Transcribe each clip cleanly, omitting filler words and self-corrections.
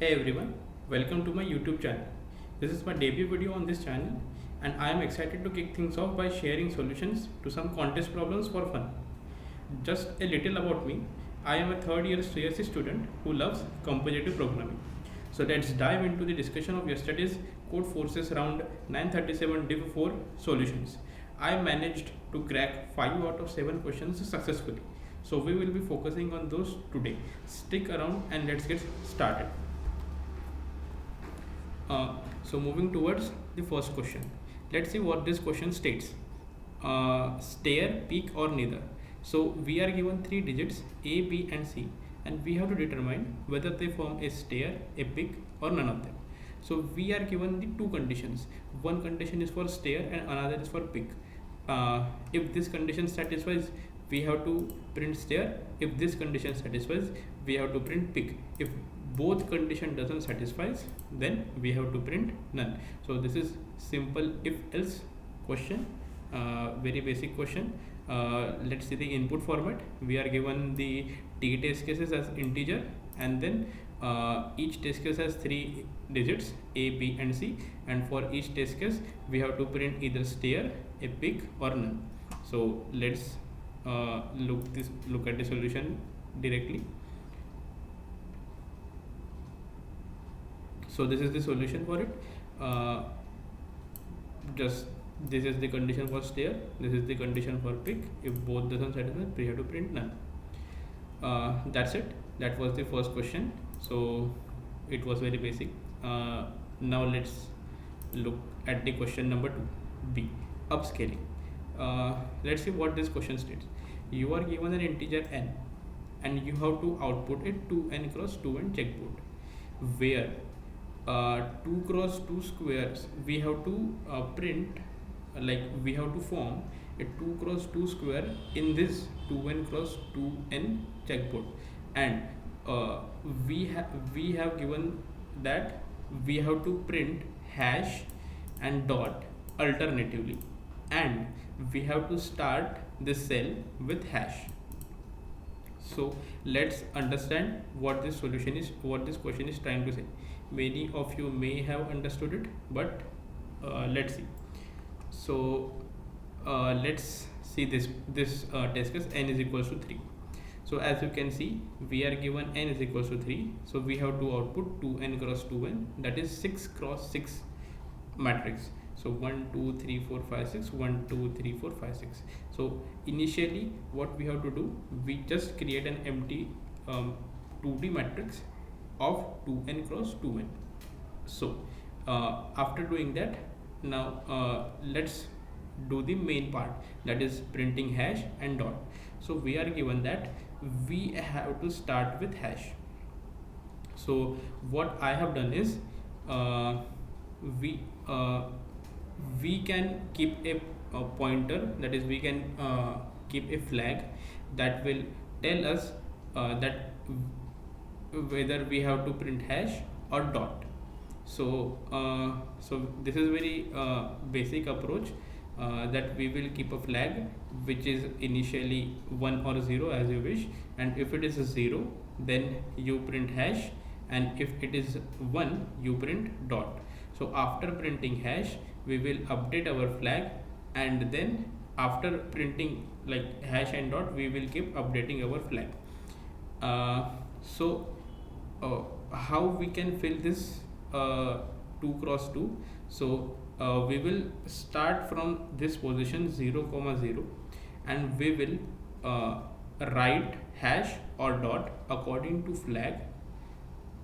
Hey everyone, welcome to my YouTube channel. This is my debut video on this channel and I am excited to kick things off by sharing solutions to some contest problems for fun. Just a little about me. I am a third year CSC student who loves competitive programming. So let's dive into the discussion of yesterday's Codeforces round 937 Div 4 solutions. I managed to crack 5 out of 7 questions successfully. So we will be focusing on those today. Stick around and let's get started. So moving towards the first question, let's see what this question states. Stair, peak or neither. So we are given 3 digits A, B and C and we have to determine whether they form a stair, a peak or none of them. So we are given the two conditions. One condition is for stair and another is for peak. If this condition satisfies, we have to print stair. If this condition satisfies, we have to print peak. If both condition doesn't satisfy, then we have to print none. So this is simple if else question, very basic question. Let's see the input format. We are given the t test cases as integer and then each test case has 3 digits A, B and C, and for each test case we have to print either stair, a peak or none. So let's look at the solution directly. So this is the solution for it. Just this is the condition for stair, this is the condition for peak. If both doesn't satisfy, we have to print none. That's it. That was the first question. So it was very basic. Now let's look at the question number 2, B, upscaling. Let's see what this question states. You are given an integer n and you have to output it to n cross 2n checkboard where 2 cross 2 squares we have to print, like we have to form a 2 cross 2 square in this 2n cross 2n checkboard, and we have given that we have to print hash and dot alternatively, and we have to start this cell with hash. So let's understand what this solution is, what this question is trying to say. Many of you may have understood it, but let's see. So let's see this test case n is equals to 3. So as you can see, we are given n is equals to 3, so we have to output 2n cross 2n, that is 6 cross 6 matrix. So 1 2 3 4 5 6, 1 2 3 4 5 6. So initially what we have to do, we just create an empty 2D matrix of 2n cross 2n. So after doing that, now let's do the main part, that is printing hash and dot. So we are given that we have to start with hash. So what I have done is we can keep a pointer, that is we can keep a flag that will tell us that whether we have to print hash or dot. So so this is very basic approach, that we will keep a flag which is initially 1 or 0 as you wish, and if it is a 0 then you print hash, and if it is 1 you print dot. So after printing hash we will update our flag, and then after printing like hash and dot we will keep updating our flag. So how we can fill this 2 cross 2? So we will start from this position 0 comma 0 and we will write hash or dot according to flag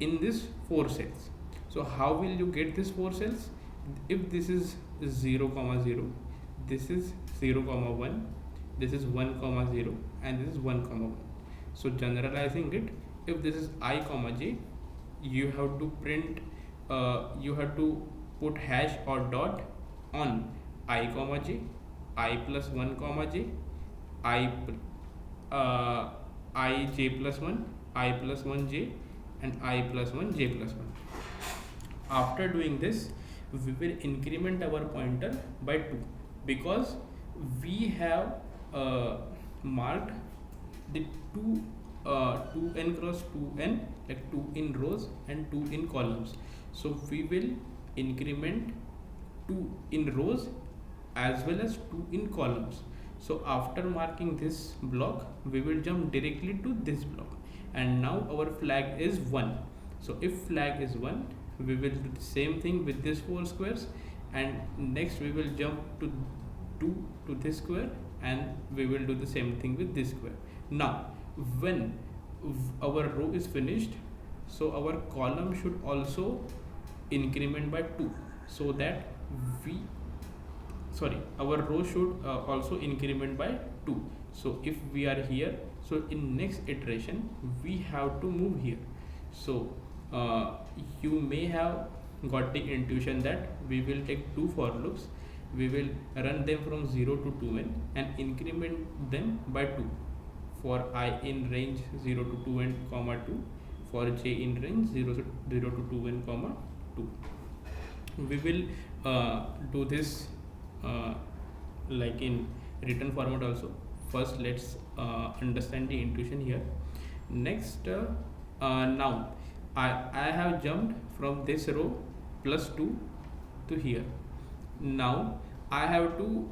in this 4 cells. So how will you get this 4 cells? If this is 0 comma 0, this is 0 comma 1, this is 1 comma 0 and this is 1 comma 1. So generalizing it, if this is I comma j, you have to print you have to put hash or dot on I comma j, I plus 1 comma j, I j plus 1, I plus 1 j and I plus 1 j plus 1. After doing this, we will increment our pointer by 2 because we have marked the 2 2n cross 2n, like 2 in rows and 2 in columns. So we will increment 2 in rows as well as 2 in columns. So after marking this block, we will jump directly to this block, and now our flag is 1. So if flag is 1, we will do the same thing with this 4 squares, and next we will jump to 2 to this square, and we will do the same thing with this square. Now when our row is finished, so our column should also increment by 2, so that our row should also increment by 2. So if we are here, so in next iteration we have to move here. So you may have got the intuition that we will take 2 for loops, we will run them from 0 to 2n and increment them by 2 for I in range 0 to 2n comma 2, for j in range 0 to 2n comma 2. We will do this like in written format also. First let's understand the intuition here. Next now I have jumped from this row plus 2 to here. Now I have to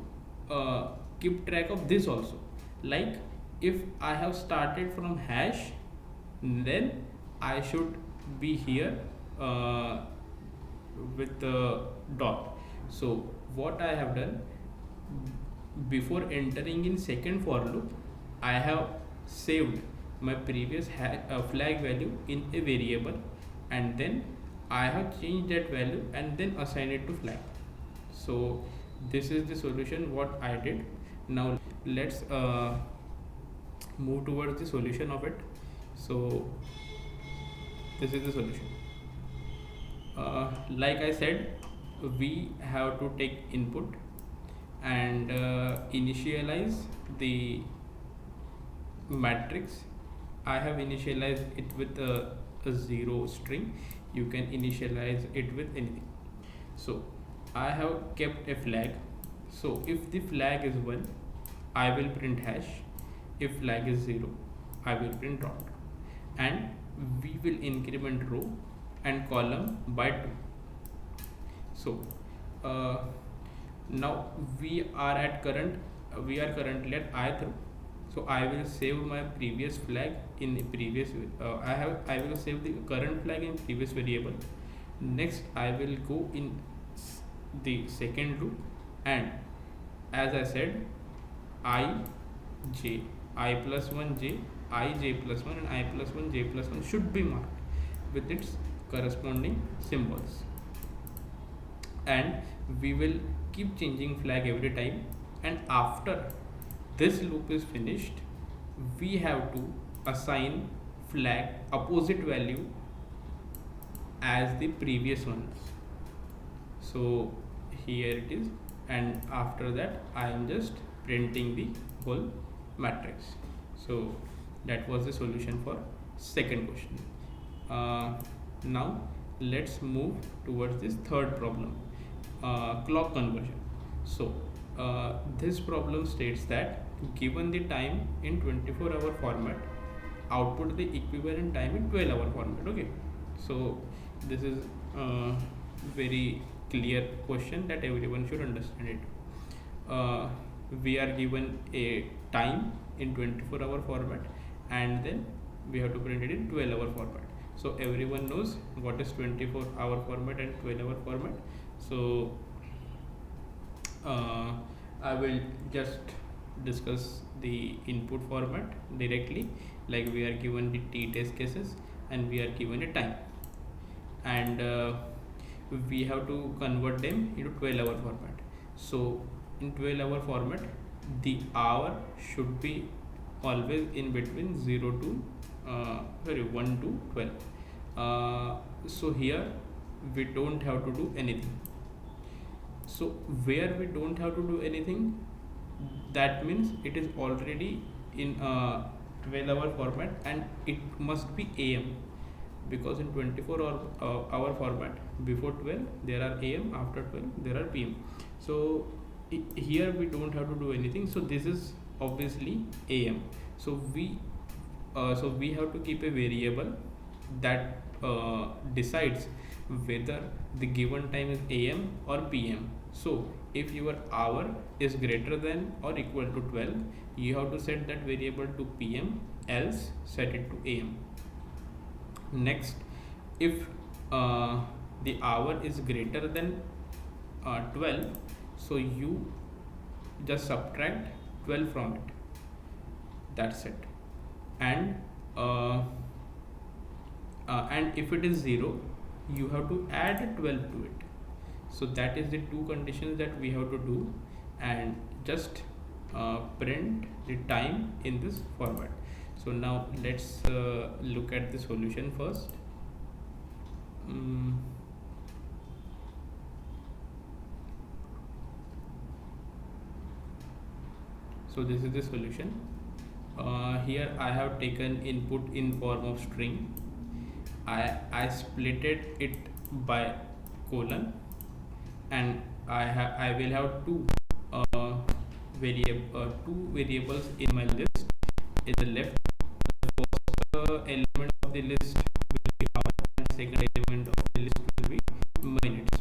keep track of this also. Like if I have started from hash, then I should be here with the dot. So what I have done, before entering in second for loop, I have saved my previous flag value in a variable, and then I have changed that value and then assigned it to flag. So this is the solution what I did. Now let's move towards the solution of it. So this is the solution. Like I said, we have to take input and initialize the matrix. I have initialized it with a 0 string. You can initialize it with anything. So I have kept a flag. So if the flag is 1, I will print hash. If flag is 0, I will print dot, and we will increment row and column by 2. So now we are currently at ith row. So I will save my previous flag in the previous I will save the current flag in previous variable. Next I will go in the second loop, and as I said, I plus 1 j, I j plus 1 and I plus 1 j plus 1 should be marked with its corresponding symbols, and we will keep changing flag every time. And after this loop is finished, we have to assign flag opposite value as the previous ones. So here it is, and after that I am just printing the whole matrix. So that was the solution for second question. Now let's move towards this third problem, clock conversion. So this problem states that given the time in 24-hour format, output the equivalent time in 12-hour format. Okay, so this is a very clear question that everyone should understand it. We are given a time in 24-hour format, and then we have to print it in 12-hour format. So everyone knows what is 24-hour format and 12-hour format. So I will just discuss the input format directly. Like we are given the t test cases and we are given a time, and we have to convert them into 12-hour format. So in 12-hour format, the hour should be always in between 0 to 1 to 12. So here we don't have to do anything. So where we don't have to do anything, that means it is already in 12-hour format, and it must be AM, because in 24-hour format, before 12 there are AM, after 12 there are PM. So here we don't have to do anything. So this is obviously AM. So we so we have to keep a variable that decides whether the given time is am or pm. So if your hour is greater than or equal to 12, you have to set that variable to pm, else set it to am. Next, if the hour is greater than 12, so you just subtract 12 from it. That's it. And if it is 0, you have to add 12 to it. So that is the two conditions that we have to do, and just print the time in this format. So now let's look at the solution first. So this is the solution. Here I have taken input in form of string. I splitted it by colon, and I will have two variables in my list. In the left, the first element of the list will be hour, and second element of the list will be minutes.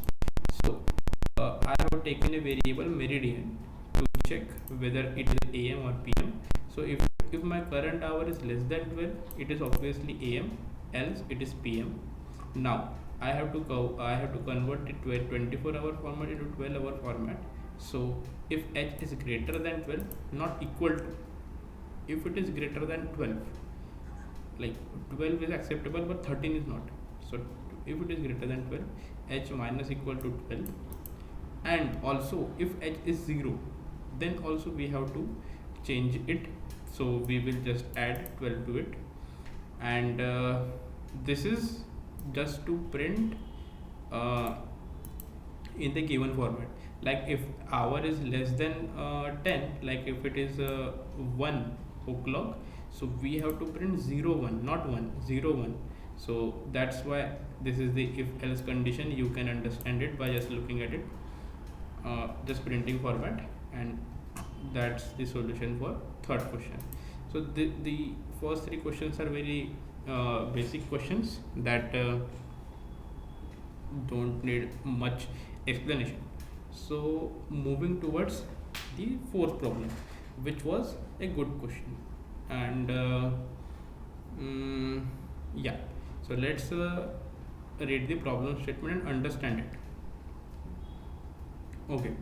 So I have taken a variable meridian to check whether it is am or pm. So if my current hour is less than 12, it is obviously am, else it is pm. Now I have to convert it to a 24-hour format into 12-hour format. So if h is greater than 12, not equal to, if it is greater than 12, like 12 is acceptable but 13 is not. So if it is greater than 12, h minus equal to 12. And also if h is 0, then also we have to change it. So we will just add 12 to it, and this is just to print in the given format. Like if hour is less than 10, like if it is 1 o'clock, so we have to print 0 1, not 1 0 1. So that's why this is the if else condition. You can understand it by just looking at it, just printing format, and that's the solution for third question. So the first three questions are very basic questions that don't need much explanation. So moving towards the fourth problem, which was a good question, and yeah, so let's read the problem statement and understand it. Okay,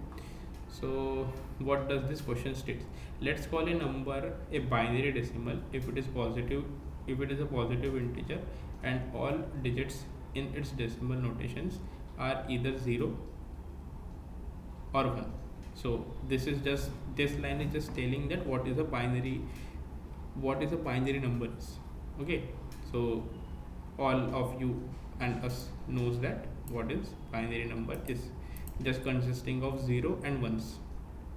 so what does this question state? Let's call a number a binary decimal if it is positive, if it is a positive integer and all digits in its decimal notations are either 0 or 1. So this line is just telling that what is a binary number is. Okay, so all of you and us knows that what is binary number is, just consisting of 0 and 1s.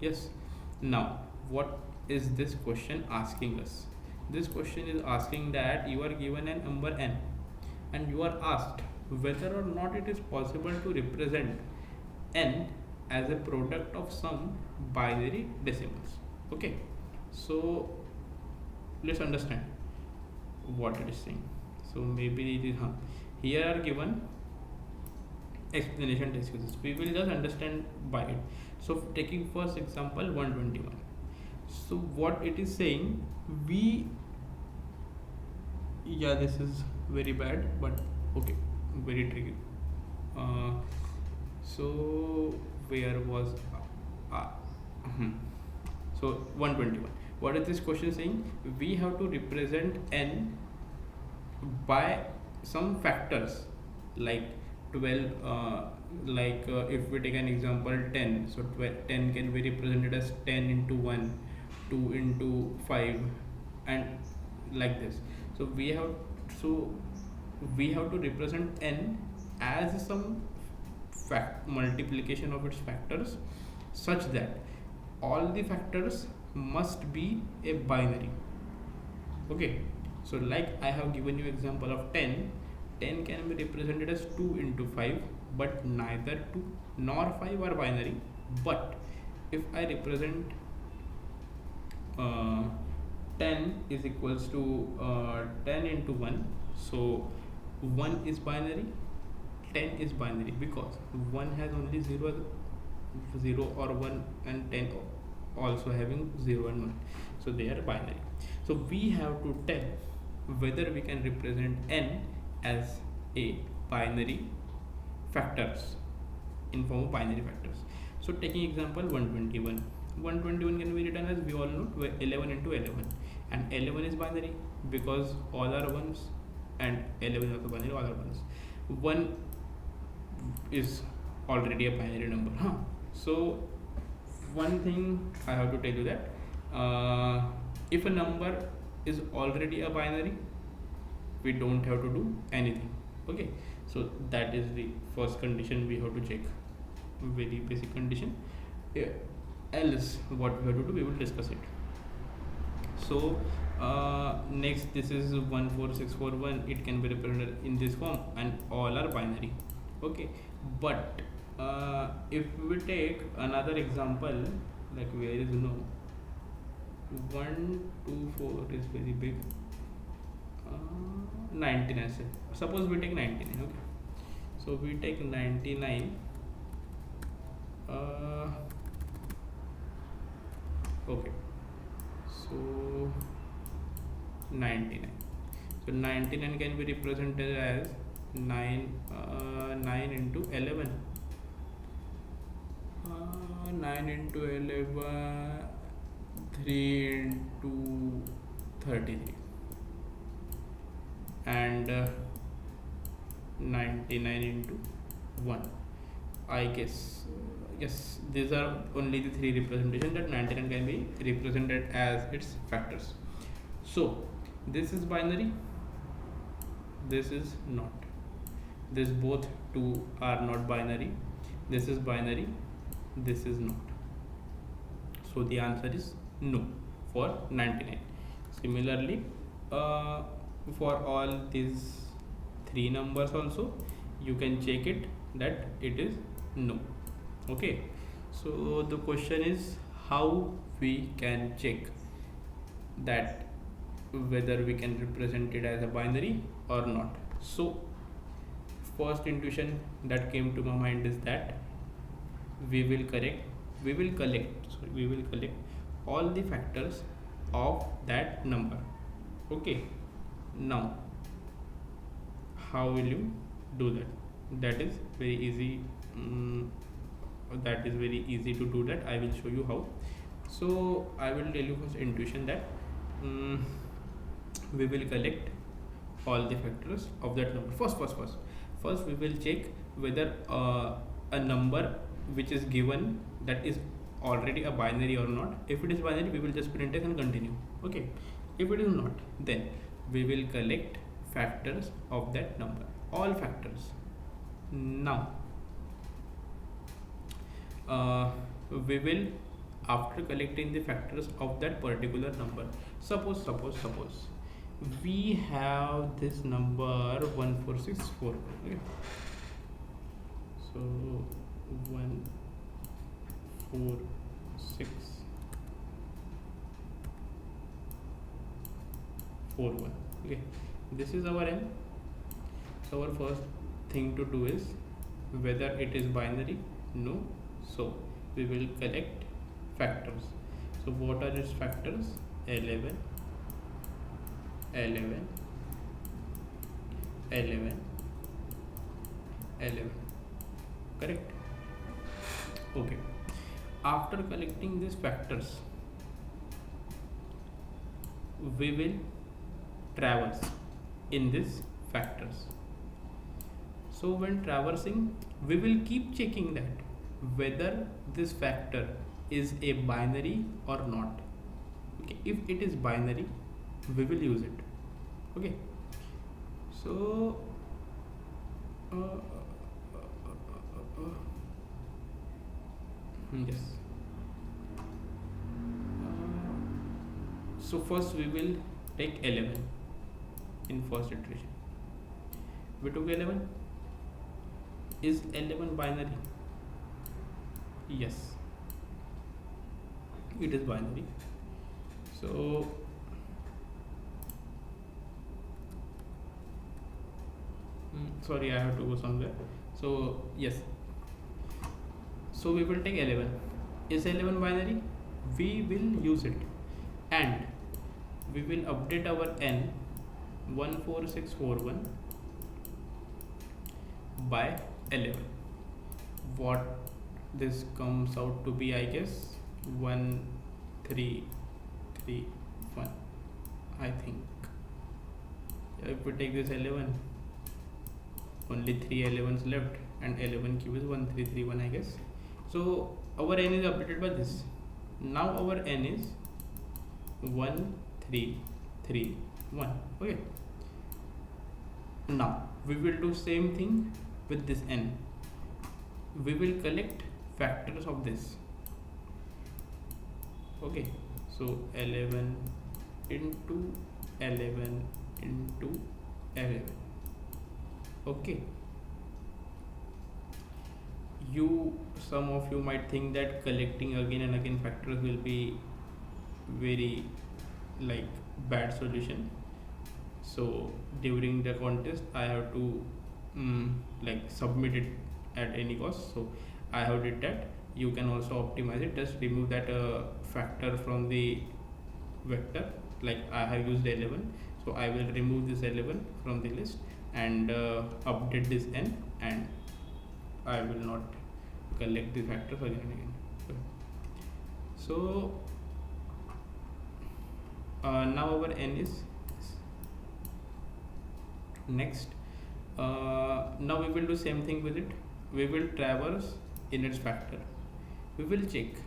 Yes. Now what is this question asking us? This question is asking that you are given a number n, and you are asked whether or not it is possible to represent n as a product of some binary decimals. Okay, so let's understand what it is saying. So maybe it is here are given explanation test cases. We will just understand by it. So taking first example 121. So what it is saying, this is very bad, but okay, very tricky. So where was so 121, what is this question saying? We have to represent n by some factors like 12, if we take an example 10, so 10 can be represented as 10 into 1, 2 into 5, and like this. So we have to represent n as some multiplication of its factors, such that all the factors must be a binary. Okay, so like I have given you example of 10 can be represented as 2 into 5, but neither 2 nor 5 are binary. But if I represent 10 is equals to 10 into 1. So 1 is binary, 10 is binary, because 1 has only 0 or 1, and 10 also having 0 and 1, so they are binary. So we have to tell whether we can represent n as a binary factors, in form of binary factors. So taking example 121, 121 can be written as, we all know, 11 into 11, and 11 is binary because all are ones, and 11 is also binary, all are ones. 1 is already a binary number, huh? So one thing I have to tell you that if a number is already a binary, we don't have to do anything. Okay, so that is the first condition we have to check, very basic condition. Yeah. Else what we have to do, we will discuss it. So next, this is 14641, it can be represented in this form, and all are binary. Okay, but if we take another example, like where is no 124 is very big, 99, say suppose we take 99. Okay, so we take 99, okay, so 99, so 99 can be represented as 9 into 11, 9 into 11, 3 into 33, and 99 into 1. I guess yes, these are only the three representations that 99 can be represented as its factors. So this is binary, this is not, this both two are not binary, this is binary, this is not. So the answer is no for 99. Similarly, for all these three numbers also, you can check it that it is no. Okay, so the question is how we can check that whether we can represent it as a binary or not. So first intuition that came to my mind is that we will collect all the factors of that number. Okay, now how will you do that? That is very easy. That is very easy to do that. I will show you how. So I will tell you first intuition that we will collect all the factors of that number. First we will check whether a number which is given, that is already a binary or not. If it is binary, we will just print it and continue. Okay, if it is not, then we will collect factors of that number, all factors. Now we will, after collecting the factors of that particular number, suppose we have this number 14641. Okay, so 14641. Okay, this is our n. So our first thing to do is whether it is binary. No, so we will collect factors. So what are its factors? 11, 11, 11, 11. Correct? Okay. After collecting these factors, we will traverse in these factors. So when traversing, we will keep checking that whether this factor is a binary or not. Okay, if it is binary, we will use it. Okay, so yes, so first we will take 11 in first iteration. We took 11. Is 11 binary? Yes, it is binary. So sorry, I have to go somewhere. So yes, so we will take 11. Is 11 binary? We will use it, and we will update our n 14641 by 11. What this comes out to be, I guess 1331, I think. If we take this 11, only 3 11s left, and 11 cube is 1331, I guess. So our n is updated by this. Now our n is 1331. Okay, now we will do same thing with this n. We will collect factors of this. Okay, so 11 into 11 into 11. Okay, some of you might think that collecting again and again factors will be very like bad solution. So during the contest I have to like submit it at any cost, so I have did that. You can also optimize it. Just remove that factor from the vector. Like I have used 11, so I will remove this 11 from the list and update this n, and I will not collect the factors again and again. Okay. So now our n is next. Now we will do same thing with it. We will traverse in its factor. We will check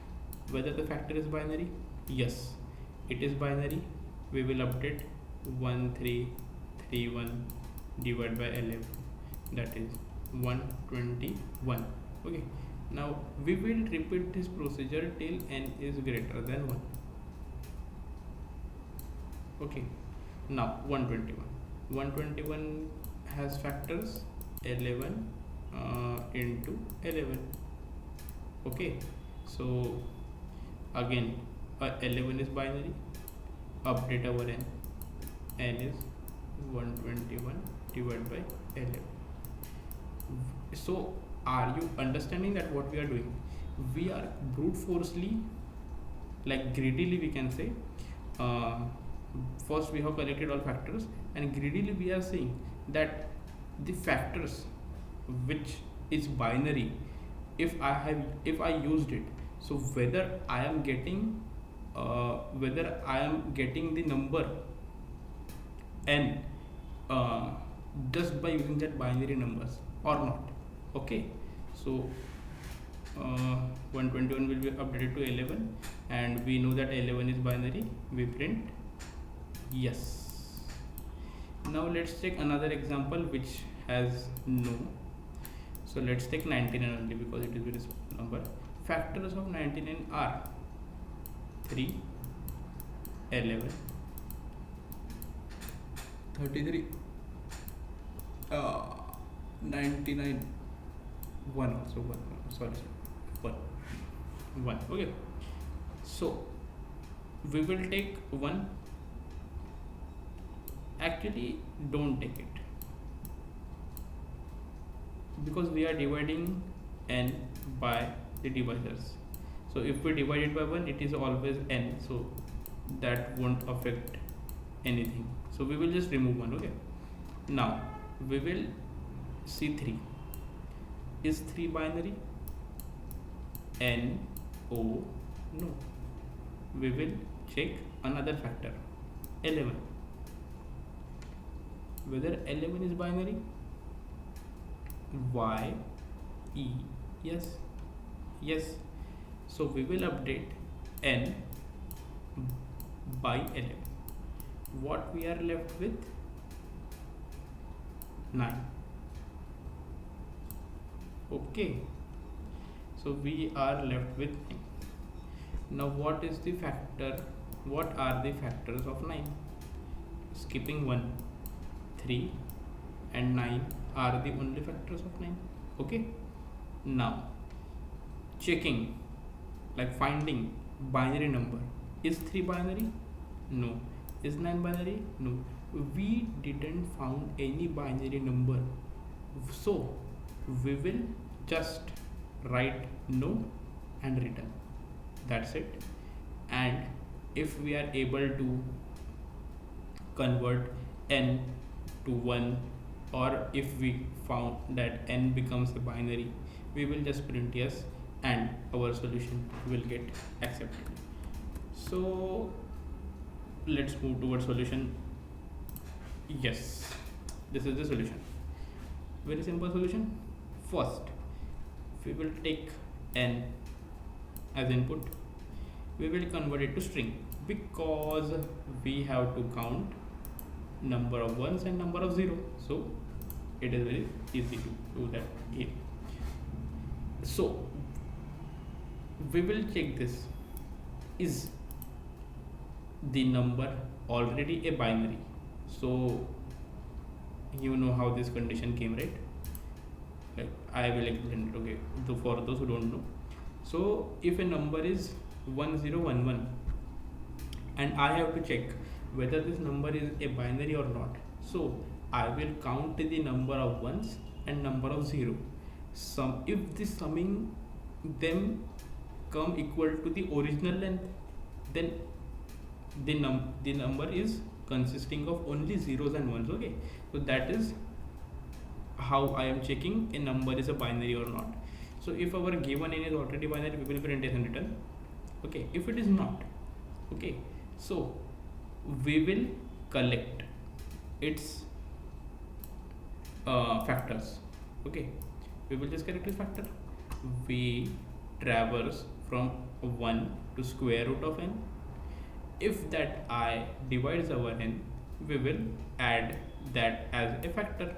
whether the factor is binary. Yes, it is binary. We will update 1331 divided by 11, that is 121. Okay, now we will repeat this procedure till n is greater than 1. Okay, now 121 has factors 11 into 11. Okay, so again 11 is binary. Update our n is 121 divided by 11. So are you understanding that what we are doing? We are brute forcefully, like greedily we can say, first we have collected all factors, and greedily we are saying that the factors which is binary, if I used it, so whether I am getting the number n just by using that binary numbers or not. Okay, so 121 will be updated to 11, and we know that 11 is binary. We print yes. Now let's take another example which has no. So let's take 99 only because it is very small number. Factors of 99 are 3, 11, 33, 99, 1 also, 1, sorry, 1. Okay, so we will take 1. Actually don't take it, because we are dividing n by the divisors. So if we divide it by 1, it is always n, so that won't affect anything. So we will just remove 1. Okay, now we will see 3. Is 3 binary? N, O, no. We will check another factor, 11. Whether 11 is binary? Y, E, yes, yes. So we will update n by 11. What we are left with? 9. Okay, so we are left with 9. Now what is the factor? What are the factors of 9? Skipping 1, 3 and 9 are the only factors of 9. Okay, now checking, like finding binary number. Is 3 binary? No. Is 9 binary? No. We didn't found any binary number So we will just write no and return. That's it. And if we are able to convert n to 1, or if we found that n becomes a binary, we will just print yes and our solution will get accepted. So let's move towards solution. Yes, this is the solution. Very simple solution. First, we will take n as input. We will convert it to string because we have to count number of ones and number of zero. So it is very easy to do that here. So we will check this. Is the number already a binary? So you know how this condition came, right? Like I will explain it. Okay, so for those who don't know, so if a number is 1011 and I have to check whether this number is a binary or not, so I will count the number of ones and number of zero. If the summing them come equal to the original length, then the number is consisting of only zeros and ones. Okay, so that is how I am checking a number is a binary or not. So if our given n is already binary, we will print as and return. Okay, if it is not, okay, so we will collect its factors. Okay, we will just collect its factor. We traverse from 1 to square root of n. If that I divides our n, we will add that as a factor,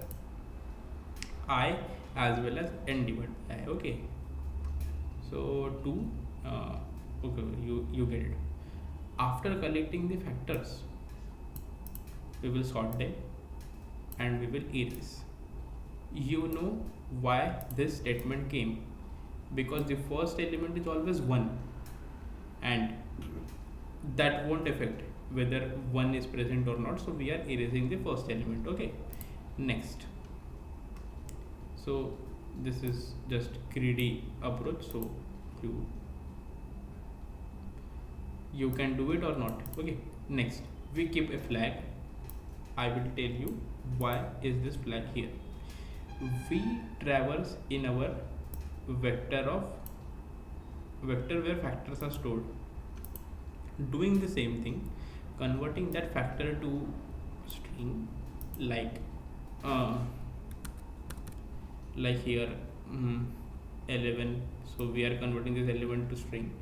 I as well as n divided by I. Okay, so 2 okay, you get it. After collecting the factors, we will sort them and we will erase. You know why this statement came, because the first element is always 1 and that won't affect whether 1 is present or not, so we are erasing the first element. Okay, next, so this is just greedy approach, so you can do it or not. Okay, next we keep a flag. I will tell you why is this flag here. We traverse in our vector where factors are stored, doing the same thing, converting that factor to string, like here 11. So we are converting this 11 to string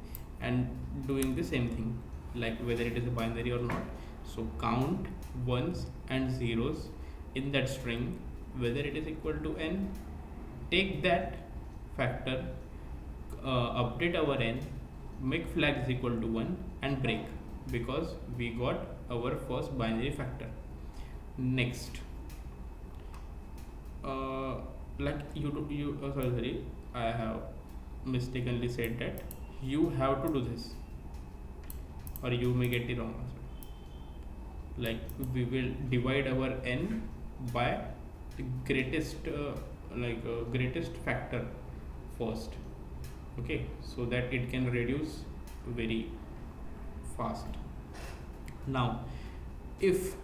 and doing the same thing, like whether it is a binary or not. So count ones and zeros in that string, whether it is equal to n, take that factor, update our n, make flag is equal to 1 and break, because we got our first binary factor. Next, like sorry, I have mistakenly said that you have to do this, or you may get the wrong answer. Like we will divide our n by the greatest greatest factor first. Okay, so that it can reduce very fast. Now if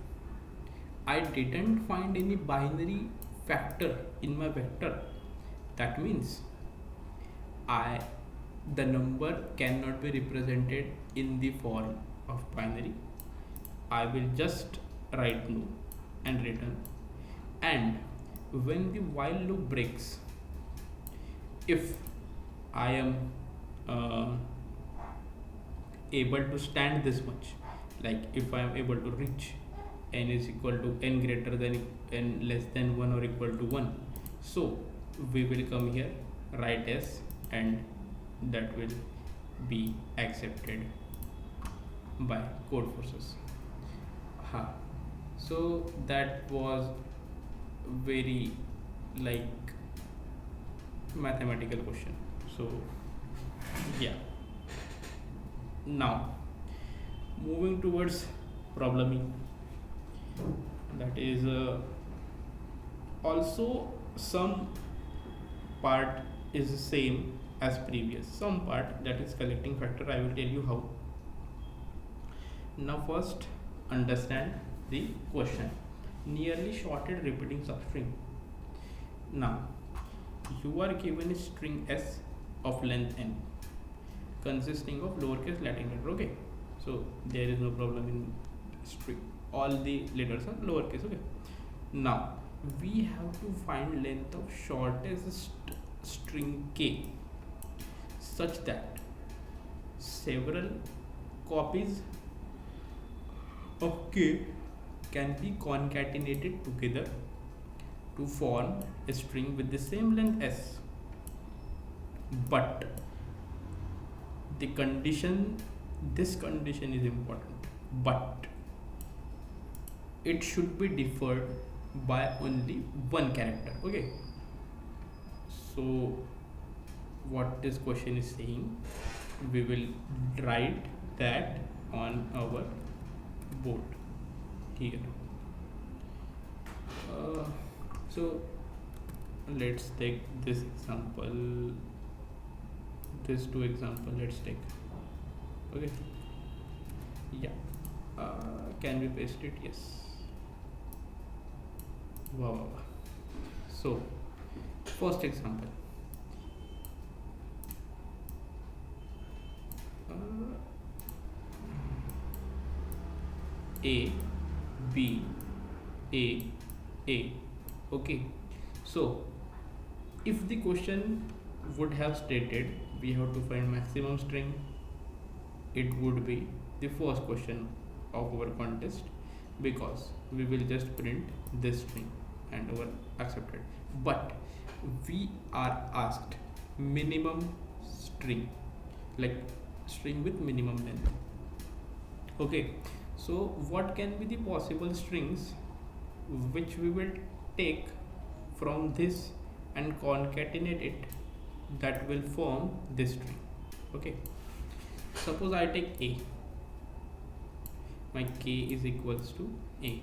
I didn't find any binary factor in my vector, that means the number cannot be represented in the form of binary. I will just write no and return. And when the while loop breaks, if I am able to stand this much, like if I am able to reach n is equal to n greater than n less than 1 or equal to 1, so we will come here, write s, and that will be accepted by Codeforces. So that was very like mathematical question. So yeah, now moving towards probleming, that is also some part is the same as previous, some part that is collecting factor. I will tell you how. Now first understand the question. Nearly shorted repeating substring. Now you are given a string S of length n consisting of lowercase Latin letter. Okay, so there is no problem in string, all the letters are lowercase. Okay, now we have to find length of shortest string k such that several copies of k can be concatenated together to form a string with the same length s. But the condition, this condition is important, but it should be deferred by only one character. Okay, so what this question is saying, we will write that on our board here. So let's take this example, this two example let's take. Okay, yeah, can we paste it? Yes. Wow. So first example, A B A. Okay, so if the question would have stated we have to find maximum string, it would be the first question of our contest, because we will just print this string and our accepted. But we are asked minimum string, like string with minimum length. Okay, so what can be the possible strings which we will take from this and concatenate it, that will form this string. Okay, suppose I take A, my k is equals to A.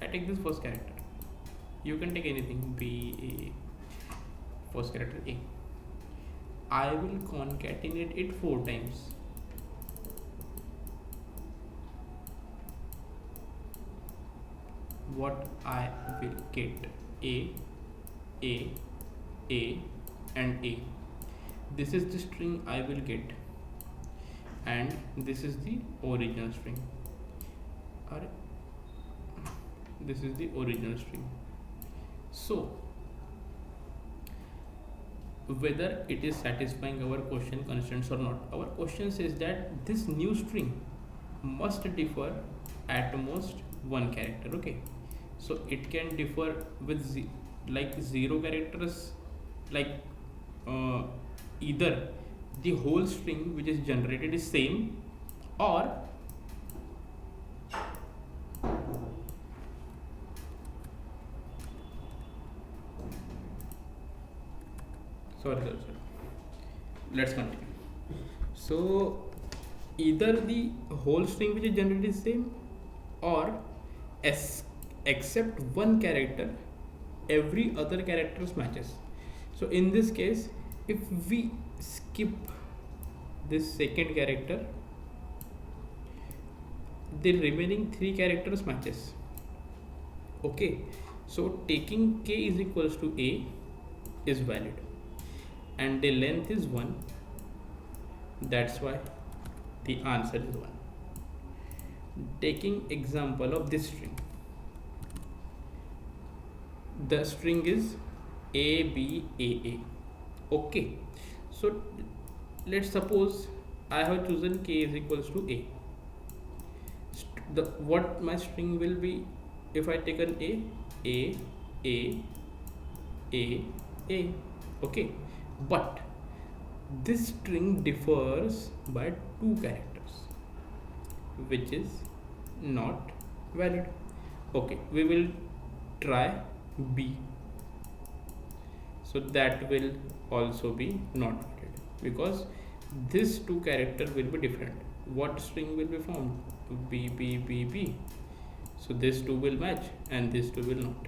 I take this first character, you can take anything, B, A, first character A. I will concatenate it 4 times. What I will get, A, and A. This is the string I will get, and this is the original string. This is the original string. So whether it is satisfying our question constraints or not, our question says that this new string must differ at most one character. Okay, so it can differ with like 0 characters, like either the whole string which is generated is same, or sorry, let's continue. So either the whole string which is generated is same, or except one character every other characters matches. So in this case, if we skip this second character, the remaining 3 characters matches. Okay, so taking k is equals to A is valid, and the length is 1, that's why the answer is 1. Taking example of this string, the string is ABAA. Okay, so let's suppose I have chosen k is equals to A. What my string will be if I take an A. Okay, but this string differs by 2 characters, which is not valid. Okay, we will try B. So that will also be not valid, because this 2 character will be different. What string will be formed? B. So this 2 will match and this 2 will not.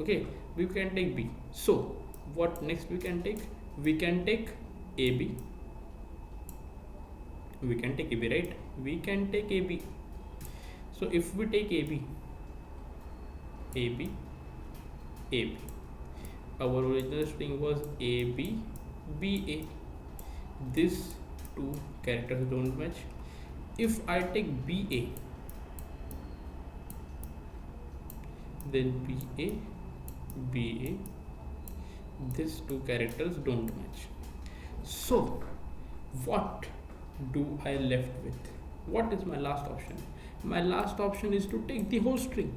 Okay, we can take B. So what next we can take? We can take AB. We can take AB, right? We can take AB. So if we take AB, AB, AB, our original string was AB, BA. These two characters don't match. If I take BA, then BA, BA, these two characters don't match. So what do I left with? What is my last option? My last option is to take the whole string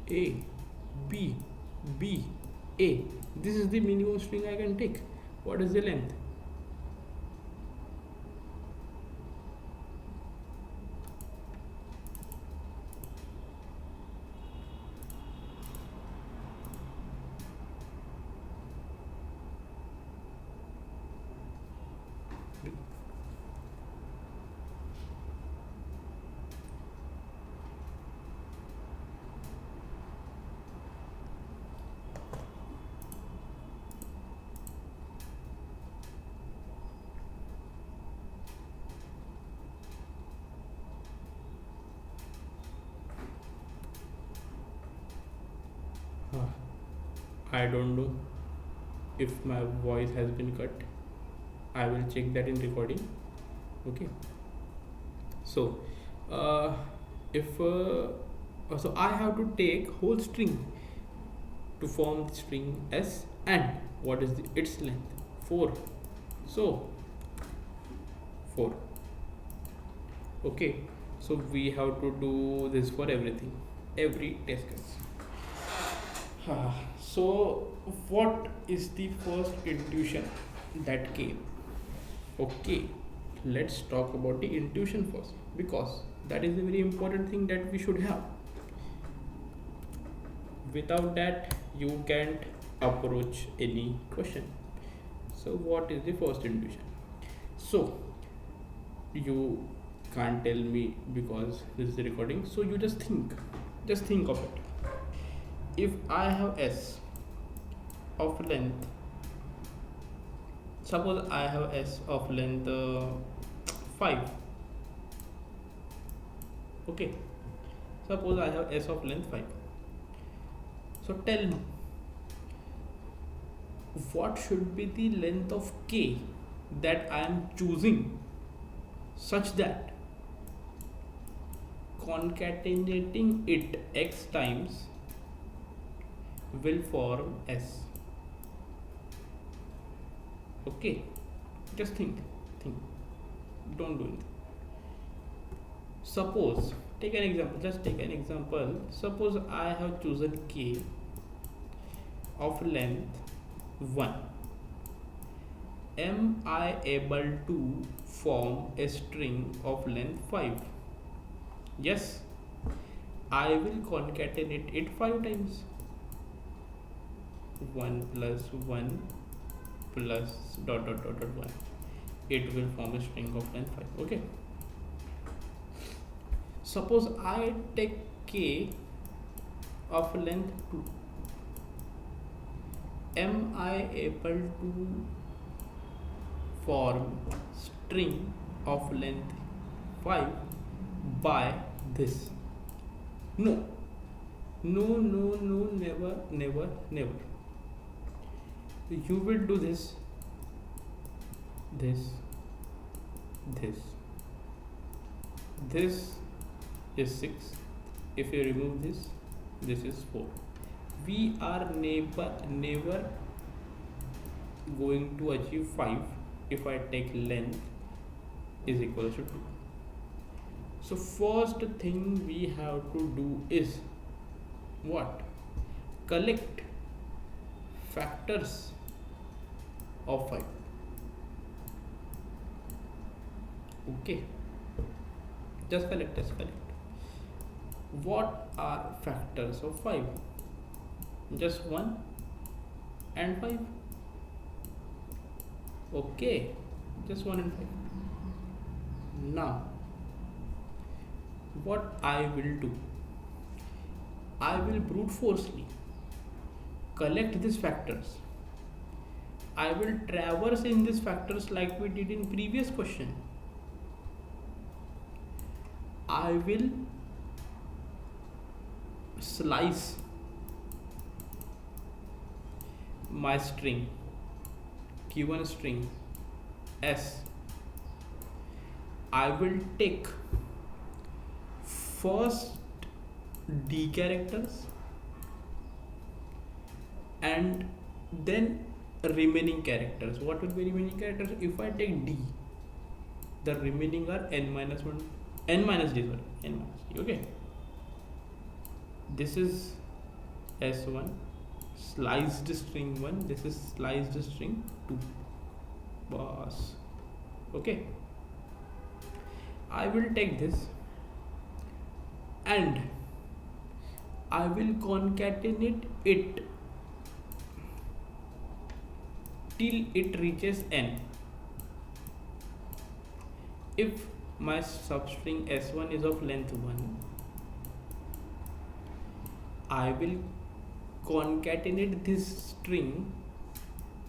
A, B, B, A. This is the minimum string I can take. What is the length? I don't know if my voice has been cut. I will check that in recording. Okay. So if so I have to take whole string to form the string S, and what is its length? 4. So 4. Okay, so we have to do this for everything, every test case. So what is the first intuition that came? Okay, let's talk about the intuition first, because that is a very important thing that we should have. Without that you can't approach any question. So what is the first intuition? So you can't tell me because this is the recording, so you just think of it. If I have S of length, suppose I have S of length 5. Okay, suppose I have S of length 5. So tell me, what should be the length of K that I am choosing such that concatenating it X times will form S. Okay, just think, don't do it. Suppose, take an example, suppose I have chosen K of length 1. Am I able to form a string of length 5? Yes, I will concatenate it 5 times. 1 plus 1 plus dot 1. It will form a string of length 5. Okay. Suppose I take K of length 2. Am I able to form string of length 5 by this? No, never. You will do this, this is 6. If you remove this, this is 4. We are never going to achieve 5 if I take length is equal to 2. So first thing we have to do is what? Collect factors of 5. Okay, just collect. What are factors of 5? Just 1 and 5. Okay, just 1 and 5. Now what I will do, I will brute forcefully collect these factors. I will traverse in these factors like we did in previous question. I will slice my string, given string S. I will take first D characters and then remaining characters. What will be remaining characters? If I take D, the remaining are n minus 1, n minus D, sorry, n minus D. Okay, this is S1, sliced string 1, this is sliced string 2. Boss. Okay, I will take this and I will concatenate it till it reaches n. If my substring S1 is of length 1, I will concatenate this string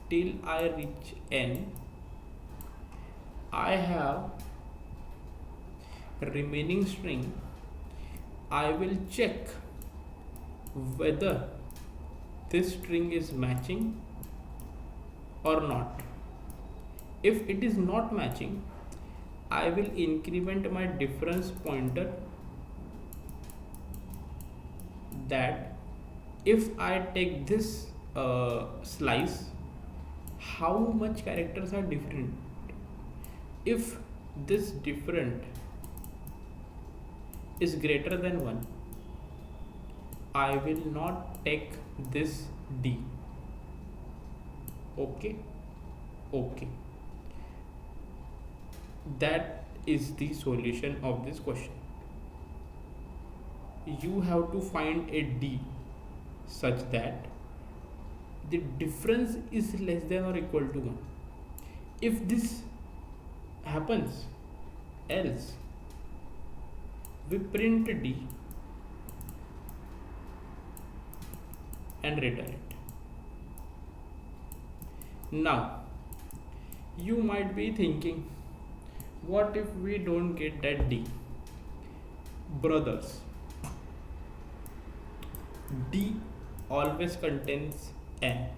till I reach n. I have remaining string. I will check whether this string is matching or not. If it is not matching, I will increment my difference pointer, that if I take this slice, how much characters are different. If this different is greater than 1, I will not take this D. Okay, okay. That is the solution of this question. You have to find a D such that the difference is less than or equal to 1. If this happens, else we print D and return it. Now you might be thinking, what if we don't get that D? Brothers, D always contains n.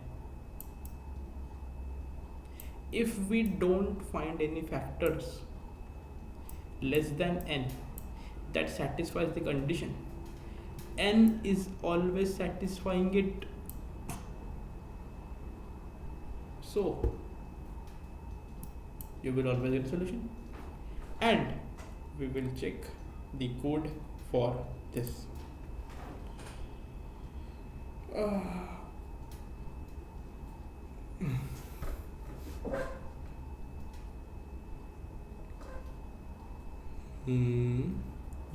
If we don't find any factors less than n that satisfies the condition, n is always satisfying it. So you will always get a solution, and we will check the code for this.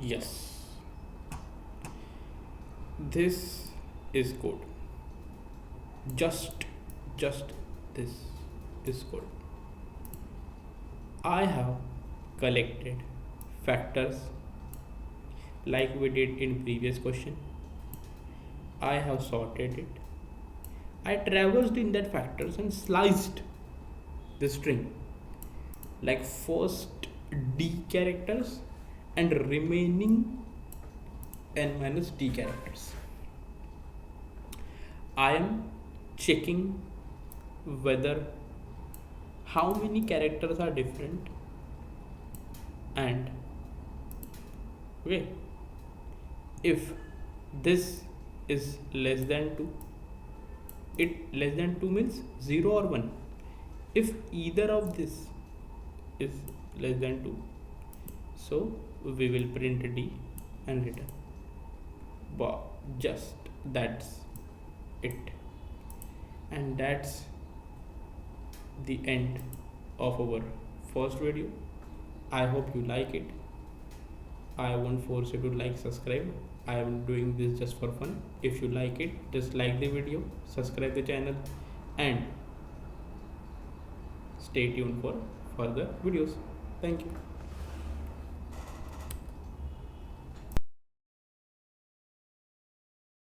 Yes, this is code. Just this is code. I have collected factors like we did in previous question. I have sorted it. I traversed in that factors and sliced the string like first D characters and remaining n minus D characters. I am checking whether how many characters are different, and okay, if this is less than 2, it less than 2 means 0 or 1. If either of this is less than 2, so we will print D and return. But just that's it, and that's the end of our first video. I hope you like it. I won't force you to like, subscribe. I am doing this just for fun. If you like it, just like the video, subscribe the channel, and stay tuned for further videos. Thank you.